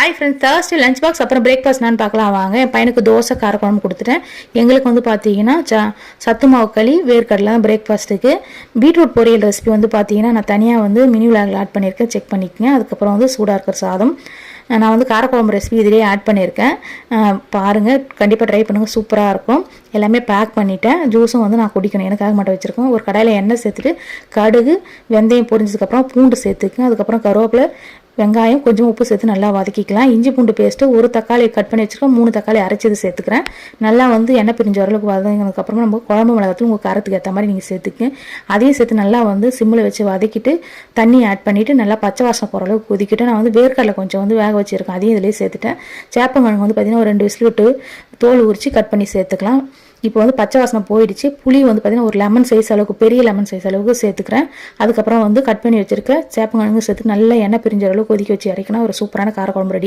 Hi friends, Thursday lunch box அப்புறம் breakfast நான் பார்க்கலாம் வாங்க. என் பையனுக்கு தோசை காரக்குழம்பு கொடுத்துட்டேன். எங்களுக்கு வந்து பார்த்தீங்கன்னா சத்து மாவு களி வேர்க்கடலை தான் பிரேக்ஃபாஸ்ட்டுக்கு. பீட்ரூட் பொரியல் ரெசிபி வந்து பார்த்தீங்கன்னா நான் தனியாக வந்து மினி விலாகில் ஆட் பண்ணியிருக்கேன், செக் பண்ணிக்கங்க. அதுக்கப்புறம் வந்து சூடாக இருக்கிற சாதம் நான் வந்து காரக்குழம்பு ரெசிபி இதிலே ஆட் பண்ணியிருக்கேன். பாருங்கள், கண்டிப்பாக ட்ரை பண்ணுங்கள், சூப்பராக இருக்கும். எல்லாமே பேக் பண்ணிவிட்டேன். ஜூஸும் வந்து நான் குடிக்கணும், எனக்காக மட்டும் வச்சுருக்கேன். ஒரு கடாயில் எண்ணெய் சேர்த்துட்டு கடுகு வெந்தயம் பொரிஞ்சதுக்கப்புறம் பூண்டு சேர்த்துக்குங்க. அதுக்கப்புறம் கருவேப்பிலை வெங்காயம் கொஞ்சம் உப்பு சேர்த்து நல்லா வதக்கிக்கலாம். இஞ்சி பூண்டு பேஸ்ட்டு ஒரு தக்காளி கட் பண்ணி வச்சுருக்கோம், 3 தக்காளி அரைச்சது சேர்த்துக்கிறேன். நல்லா வந்து எண்ணெய் பிரிஞ்ச வரலுக்கு வதங்கினதுக்கப்புறமா நம்ம குழம்பு மிளகாத்தூள் உங்கள் காரத்துக்கு ஏற்ற மாதிரி நீங்கள் சேர்த்துக்குங்க. அதையும் சேர்த்து நல்லா வந்து சிம்மில் வச்சு வதக்கிட்டு தண்ணி ஆட் பண்ணிவிட்டு நல்லா பச்சை வாசனை போகிற அளவுக்கு கொதிக்கிட்டு நான் வந்து வேர்க்கடலை கொஞ்சம் வந்து வேக வச்சுருக்கேன், அதையும் இதிலே சேர்த்துட்டேன். சேப்பங்கிழங்கு வந்து பார்த்திங்கன்னா ஒரு 2 விசில் விட்டு தோல் உரித்து கட் பண்ணி சேர்த்துக்கலாம். இப்போ வந்து பச்சை வாசனை போயிடுச்சு. புளி வந்து பார்த்திங்கன்னா ஒரு லெமன் சைஸ் அளவுக்கு, பெரிய லெமன் சைஸ் அளவுக்கு சேர்த்துக்கிறேன். அதுக்கப்புறம் வந்து கட் பண்ணி வச்சுருக்க சேப்பங்கிழங்கு சேர்த்து நல்லா எண்ணெய் பிரிஞ்ச அளவுக்கு கொதிக்க வச்சு இறக்கினா ஒரு சூப்பரான காரக்குழம்பு ரெடி.